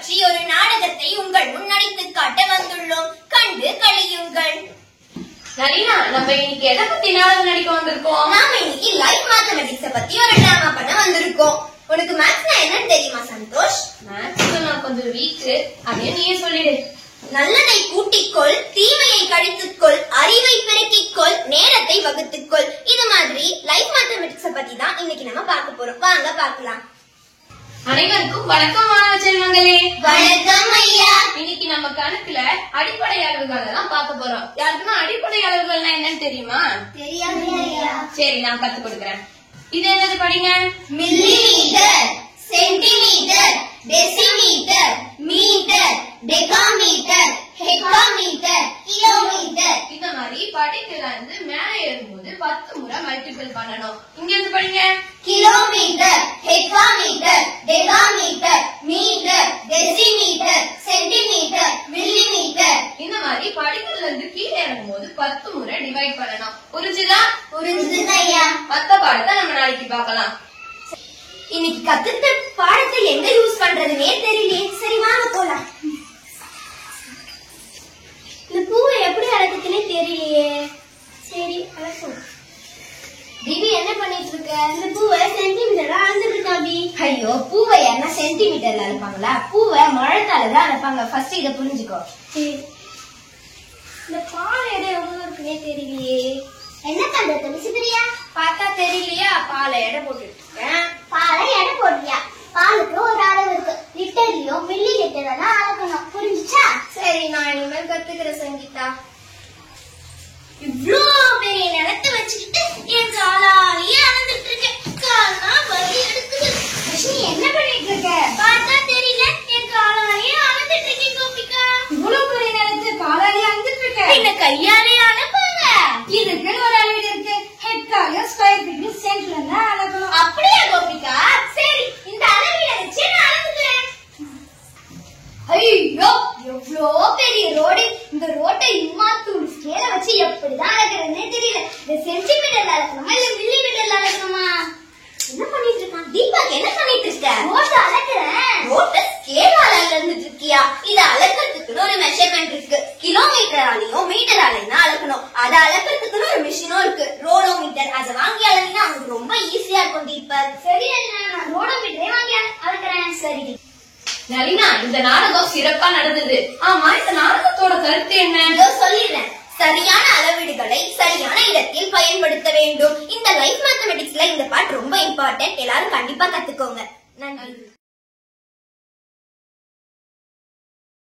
பற்றி ஒரு நாடகத்தை உங்கள் முன்னடித்து காட்ட வந்துள்ளோம். கண்டு கழியுங்கள். நளினா, நம்ம இன்னைக்கு எதை பத்தி நாடகம் நடிக்க வந்திருக்கோம்? நாம இன்னைக்கு லைஃப் மேத்தமெட்டிக்ஸ் பத்தி ஒரு டிராமா பண்ண வந்திருக்கோம். உனக்கு மேத்ஸ்னா என்னன்னு தெரியுமா சந்தோஷ்? மேத்ஸ்ல நான் கொஞ்சம் வீக், அதே நீயே சொல்லிடு. நல்லதை கூட்டிக்கொள், தீமையை கழித்துக்கொள், அறிவை பெருக்கிக்கொள், நேரத்தை வகுத்துக்கொள். இது மாதிரி லைஃப் மேத்தமெட்டிக்ஸ் பத்தி தான் இன்னைக்கு நம்ம பார்க்க போறோம். வாங்க பார்க்கலாம். அனைவருக்கும் வணக்கம் மாணவ செல்வங்களே. வணக்கம் ஐயா. இன்னைக்கு நம்ம கணக்குல அடிப்படை அளவுகளை தான் பார்க்க போறோம். யாருக்குன்னா அடிப்படை அளவுகள்னா என்னன்னு தெரியுமா? தெரியாது ஐயா. சரி, நான் கத்து கொடுக்கறேன். இது என்னது படிங்க. Millimetre, centimetre, decimetre, metre, decametre, hectometre, kilometre. இந்த மாதிரி படிக்கல இருந்து மேலே ஏறும்போது 10 முறை மல்டிபிள் பண்ணணும். இங்க இருந்து படிங்க. Kilometre, hectometre, decametre, metre, decimetre, centimetre, millimetre. இந்த மாதிரி படிக்கல இருந்து கீழே இறங்கும்போது 10 முறை டிவைட் பண்ணணும். புரிஞ்சுதா? புரிஞ்சுது ஐயா. மத்த பாடத்தை நம்ம நாளைக்கு பார்க்கலாம். இன்னைக்கு கத்துட்ட பாடத்தை எங்க யூஸ் பண்றதுன்னே தெரியலையே. சரி வாங்க போலாம். இந்த பூவை எப்படி அழகுதுன்னே தெரியலையே. சரி அழகும். பிபி என்ன பண்ணிட்டு இருக்க? இந்த பூவை சென்டிமீட்டர்ல அளந்துட்டு இருக்கா பி. ஐயோ, பூவை என்ன சென்டிமீட்டர்ல அளப்பாங்களா? பூவை முழத்தால தான் அளப்பாங்க. ஃபர்ஸ்ட் இத புரிஞ்சுக்கோ. இந்த பால் எடை எவ்வளவு இருக்குன்னே தெரியலையே. என்ன பண்றது விசித்திரியா? பார்த்தா தெரியலையா? பாலை எடை போட்டுட்டு இருக்கேன். பாலை எடை போடுறியா? பாலுக்கு ஒரு அளவு இருக்கு. லிட்டர்லயோ மில்லி லிட்டர் அளக்கணும். புரிஞ்சுச்சா? சரி, நான் இனிமேல் கத்துக்கிறேன் சங்கீதா. இவ்ளோ பெரிய நிலத்தை வச்சுக்கிட்டு என் காலாலேயே அளந்துட்டு இருக்கேன். காலா வலி எடுக்குது. நீ என்ன பண்ணிட்டு இருக்க? பார்த்தா தெரியல, என் காலாலேயே அளந்துட்டு இருக்கேன் கோபிகா. இவ்வளவு பெரிய நிலத்தை காலாலேயே அளந்துட்டு இருக்க? என்ன கையாலேயே அளப்பாங்க? இதுக்கு ஒரு அளவு இருக்கு. ஹெக்டாரையும் ஸ்கொயர் ஃபீட்டையும் சென்டர்ல தான் அளக்கணும். அப்படியே கோபிகா? சரி, இந்த அளவில வச்சு நான் அளந்துக்கிறேன். ஐயோ, எவ்வளோ பெரிய ரோடு. இந்த ரோட்டை இம்மாத்தூள் ஸ்கேல வச்சு எப்படிதான் அளக்குறதுன்னே தெரியல. இந்த சென்டிமீட்டர்ல அளக்கணுமா இல்ல மில்லி மீட்டர்ல அளக்கணுமா? என்ன பண்ணிட்டு இருக்கான் தீபாக்கு? என்ன பண்ணிட்டு இருக்க? ரோட்டை அளக்குறேன். ரோட்டை ஸ்கேலால அளந்துட்டு இருக்கியா? இத அளக்கிறதுக்குன்னு ஒரு மெஷர்மெண்ட் இருக்கு. கிலோமீட்டராலையும் மீட்டராலையும் தான் அளக்கணும். அதை அளக்கிறதுக்குன்னு ஒரு மிஷினும் இருக்கு, ரோடோமீட்டர். அதை வாங்கி அளந்தீங்கன்னா அவங்களுக்கு ரொம்ப ஈஸியா இருக்கும் தீபக். சரி, நான் ரோடோமீட்டரே வாங்கி அளக்குறேன். சரி நளினா, இந்த நாடகம் சிறப்பா நடந்தது. ஆமா, இந்த நாடகத்தோட கருத்து என்ன? சொல்லிடுறேன். சரியான அளவீடுகளை சரியான இடத்தில் பயன்படுத்த வேண்டும். இந்த லைஃப் மேத்தமெட்டிக்ஸ்ல இந்த பார்ட் ரொம்ப இம்பார்ட்டன்ட். எல்லாரும் கண்டிப்பா கத்துக்கோங்க. நன்றி.